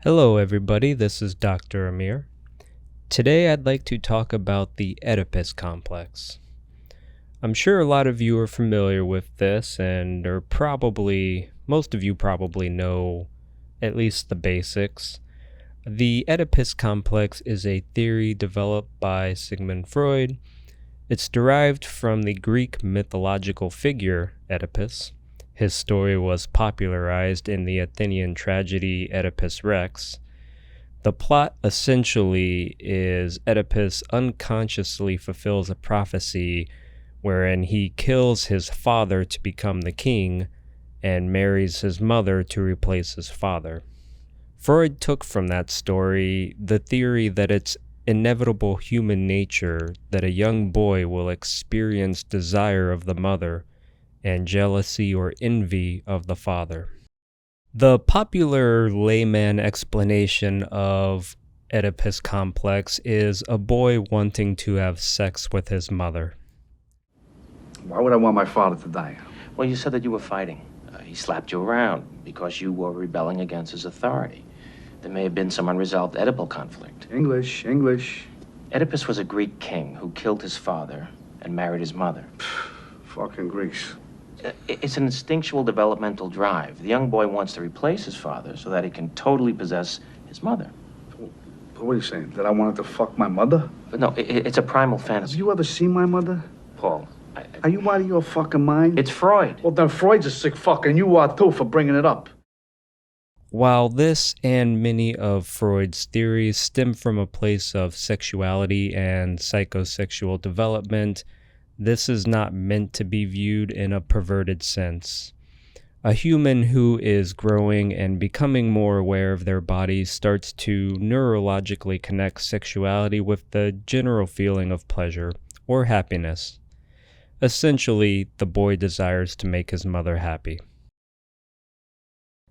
Hello everybody, this is Dr. Amir. Today I'd like to talk about the Oedipus complex. I'm sure a lot of you are familiar with this and most of you probably know at least the basics. The Oedipus complex is a theory developed by Sigmund Freud. It's derived from the Greek mythological figure Oedipus. His story was popularized in the Athenian tragedy Oedipus Rex. The plot essentially is Oedipus unconsciously fulfills a prophecy wherein he kills his father to become the king and marries his mother to replace his father. Freud took from that story the theory that it's inevitable human nature that a young boy will experience desire of the mother and jealousy or envy of the father. The popular layman explanation of Oedipus complex is a boy wanting to have sex with his mother. Why would I want my father to die? Well, you said that you were fighting. He slapped you around because you were rebelling against his authority. There may have been some unresolved Oedipal conflict. English. Oedipus was a Greek king who killed his father and married his mother. Fucking Greeks. It's an instinctual developmental drive. The young boy wants to replace his father so that he can totally possess his mother. What are you saying? That I wanted to fuck my mother? But no, it's a primal Have fantasy. you ever seen my mother? Paul, Are you out of your fucking mind? it's Freud. Well, then Freud's a sick fuck, and you are too for bringing it up. While this and many of Freud's theories stem from a place of sexuality and psychosexual development, this is not meant to be viewed in a perverted sense. A human who is growing and becoming more aware of their body starts to neurologically connect sexuality with the general feeling of pleasure or happiness. Essentially, the boy desires to make his mother happy.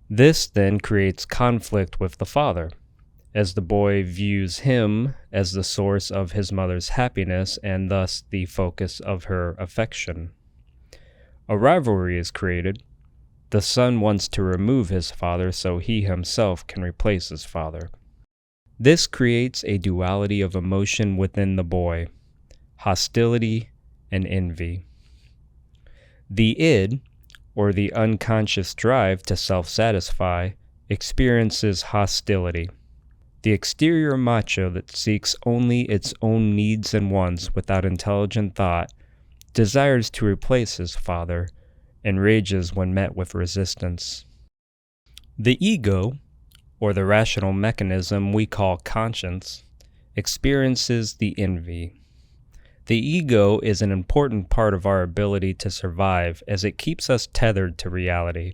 This then creates conflict with the father, as the boy views him as the source of his mother's happiness and thus the focus of her affection. A rivalry is created. The son wants to remove his father so he himself can replace his father. This creates a duality of emotion within the boy, hostility and envy. The id, or the unconscious drive to self-satisfy, experiences hostility. The exterior macho that seeks only its own needs and wants without intelligent thought desires to replace his father and rages when met with resistance. The ego, or the rational mechanism we call conscience, experiences the envy. The ego is an important part of our ability to survive as it keeps us tethered to reality.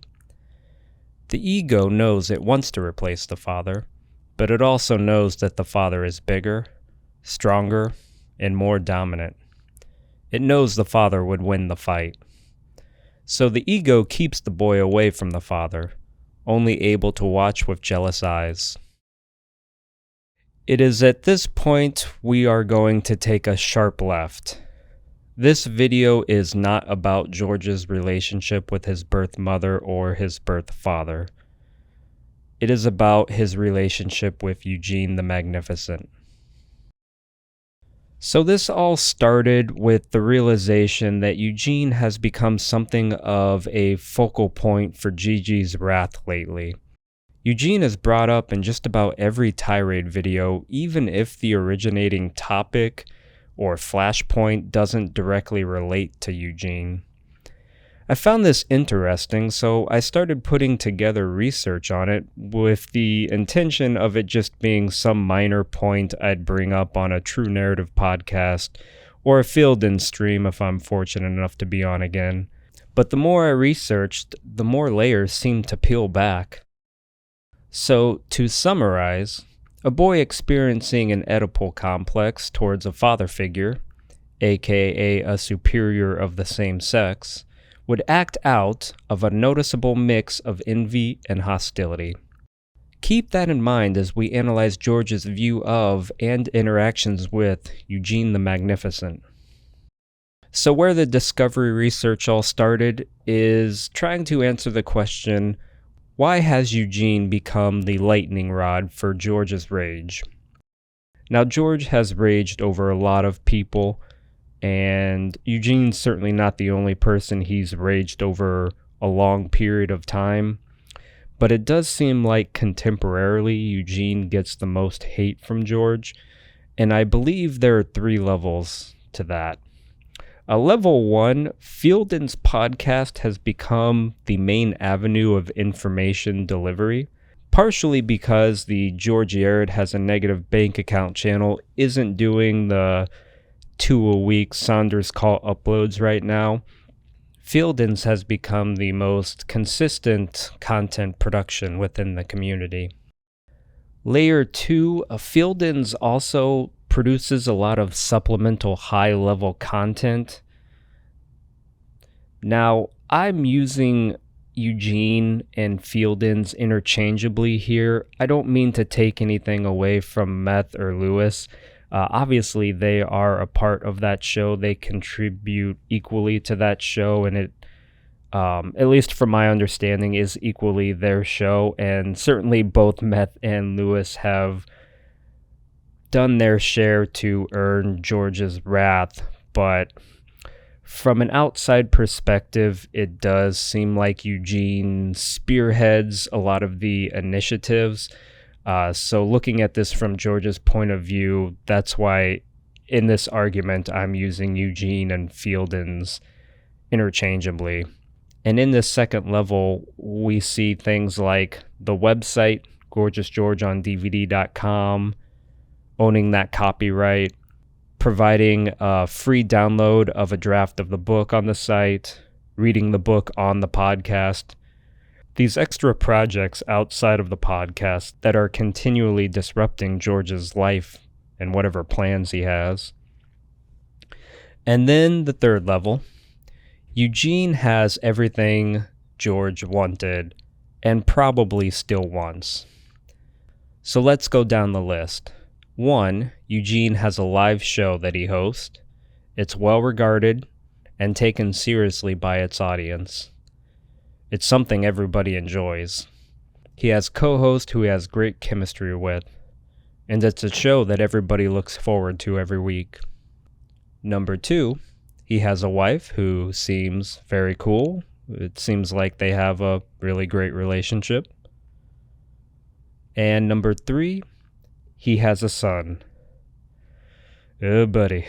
The ego knows it wants to replace the father, but it also knows that the father is bigger, stronger, and more dominant. It knows the father would win the fight. So the ego keeps the boy away from the father, only able to watch with jealous eyes. It is at this point we are going to take a sharp left. This video is not about George's relationship with his birth mother or his birth father. It is about his relationship with Eugene the Magnificent. So this all started with the realization that Eugene has become something of a focal point for Gigi's wrath lately. Eugene is brought up in just about every tirade video, even if the originating topic or flashpoint doesn't directly relate to Eugene. I found this interesting, so I started putting together research on it with the intention of it just being some minor point I'd bring up on a True Narrative podcast or a Fieldend stream if I'm fortunate enough to be on again. But the more I researched, the more layers seemed to peel back. So, to summarize, a boy experiencing an Oedipal complex towards a father figure, aka a superior of the same sex, would act out of a noticeable mix of envy and hostility. Keep that in mind as we analyze George's view of and interactions with Eugene the Magnificent. So where the discovery research all started is trying to answer the question, Why has Eugene become the lightning rod for George's rage? Now, George has raged over a lot of people, and Eugene's certainly not the only person he's raged over a long period of time. But it does seem like contemporarily Eugene gets the most hate from George, and I believe there are 3 levels to that. Level 1, Fieldend's podcast has become the main avenue of information delivery, partially because the George Yared has a negative bank account channel isn't doing the 2-a-week Saunders Call uploads right now. Fieldend's has become the most consistent content production within the community. Layer 2, Fieldend's also produces a lot of supplemental high-level content. Now, I'm using Eugene and Fieldend's interchangeably here. I don't mean to take anything away from Meth or Lewis. Obviously, they are a part of that show. They contribute equally to that show, and it, at least from my understanding, is equally their show. And certainly both Meth and Lewis have done their share to earn George's wrath, but from an outside perspective, it does seem like Eugene spearheads a lot of the initiatives. So looking at this from George's point of view, that's why in this argument I'm using Eugene and Fieldend's interchangeably. And in this second level, we see things like the website, gorgeousgeorgeondvd.com, owning that copyright, providing a free download of a draft of the book on the site, reading the book on the podcast. These extra projects outside of the podcast that are continually disrupting George's life and whatever plans he has. And then the third level, Eugene has everything George wanted and probably still wants. So let's go down the list. 1, Eugene has a live show that he hosts. It's well regarded and taken seriously by its audience. It's something everybody enjoys. He has co-hosts who he has great chemistry with, and it's a show that everybody looks forward to every week. Number 2, he has a wife who seems very cool. It seems like they have a really great relationship. And number 3, he has a son. Oh, buddy.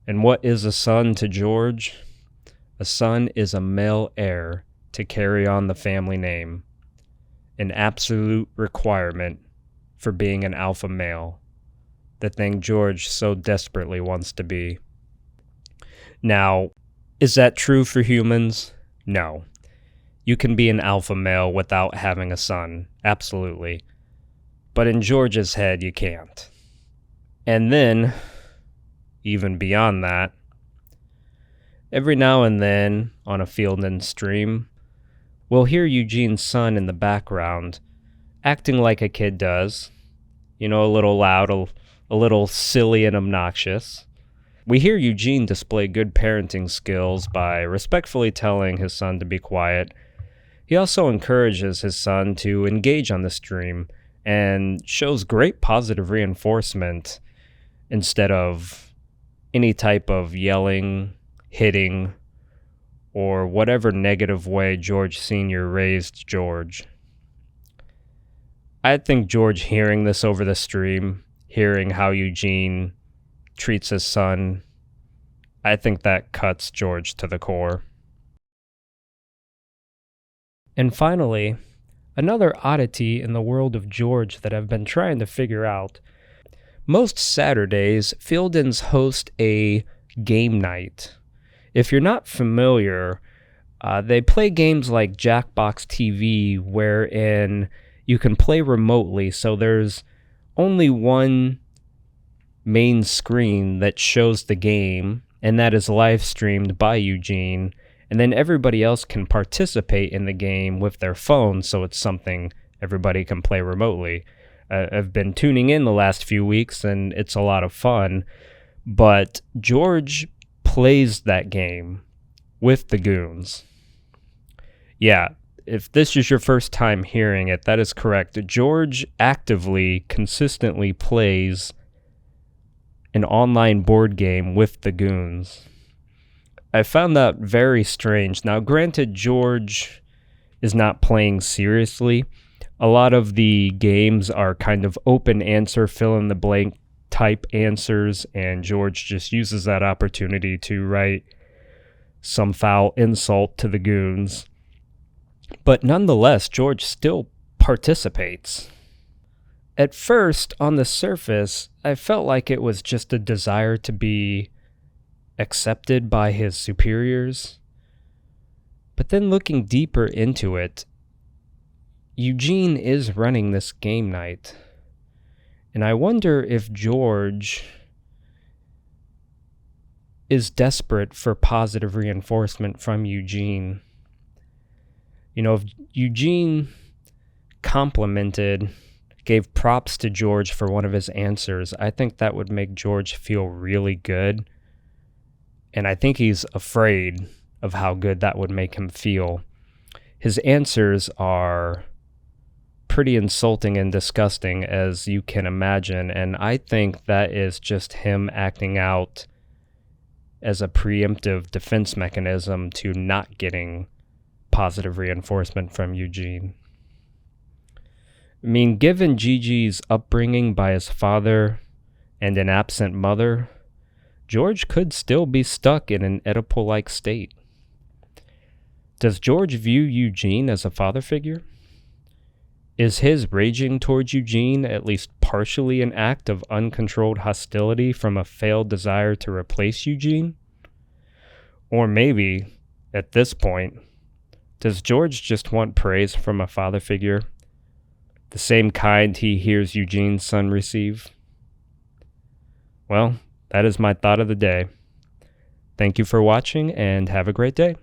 And what is a son to George? A son is a male heir to carry on the family name, an absolute requirement for being an alpha male, the thing George so desperately wants to be. Now, is that true for humans? No. You can be an alpha male without having a son, absolutely. But in George's head, you can't. And then, even beyond that, every now and then, on a Fieldend stream, we'll hear Eugene's son in the background, acting like a kid does. You know, a little loud, a little silly and obnoxious. We hear Eugene display good parenting skills by respectfully telling his son to be quiet. He also encourages his son to engage on the stream and shows great positive reinforcement instead of any type of yelling, hitting, or whatever negative way George Sr. raised George. I think George hearing this over the stream, hearing how Eugene treats his son, I think that cuts George to the core. And finally, another oddity in the world of George that I've been trying to figure out. Most Saturdays, Fieldens host a game night. If you're not familiar, they play games like Jackbox TV, wherein you can play remotely, so there's only one main screen that shows the game, and that is live streamed by Eugene, and then everybody else can participate in the game with their phone, so it's something everybody can play remotely. I've been tuning in the last few weeks, and it's a lot of fun, but George plays that game with the goons. Yeah, if this is your first time hearing it, that is correct. George actively, consistently plays an online board game with the goons. I found that very strange. Now, granted, George is not playing seriously. A lot of the games are kind of open answer, fill in the blank type answers, and George just uses that opportunity to write some foul insult to the goons. But nonetheless, George still participates. At first, on the surface, I felt like it was just a desire to be accepted by his superiors. But then looking deeper into it, Eugene is running this game night. And I wonder if George is desperate for positive reinforcement from Eugene. You know, if Eugene gave props to George for one of his answers, I think that would make George feel really good. And I think he's afraid of how good that would make him feel. His answers are pretty insulting and disgusting, as you can imagine, and I think that is just him acting out as a preemptive defense mechanism to not getting positive reinforcement from Eugene. I mean, given Gigi's upbringing by his father and an absent mother, George could still be stuck in an Oedipal-like state. Does George view Eugene as a father figure? Is his raging towards Eugene at least partially an act of uncontrolled hostility from a failed desire to replace Eugene? Or maybe, at this point, does George just want praise from a father figure, the same kind he hears Eugene's son receive? Well, that is my thought of the day. Thank you for watching, and have a great day.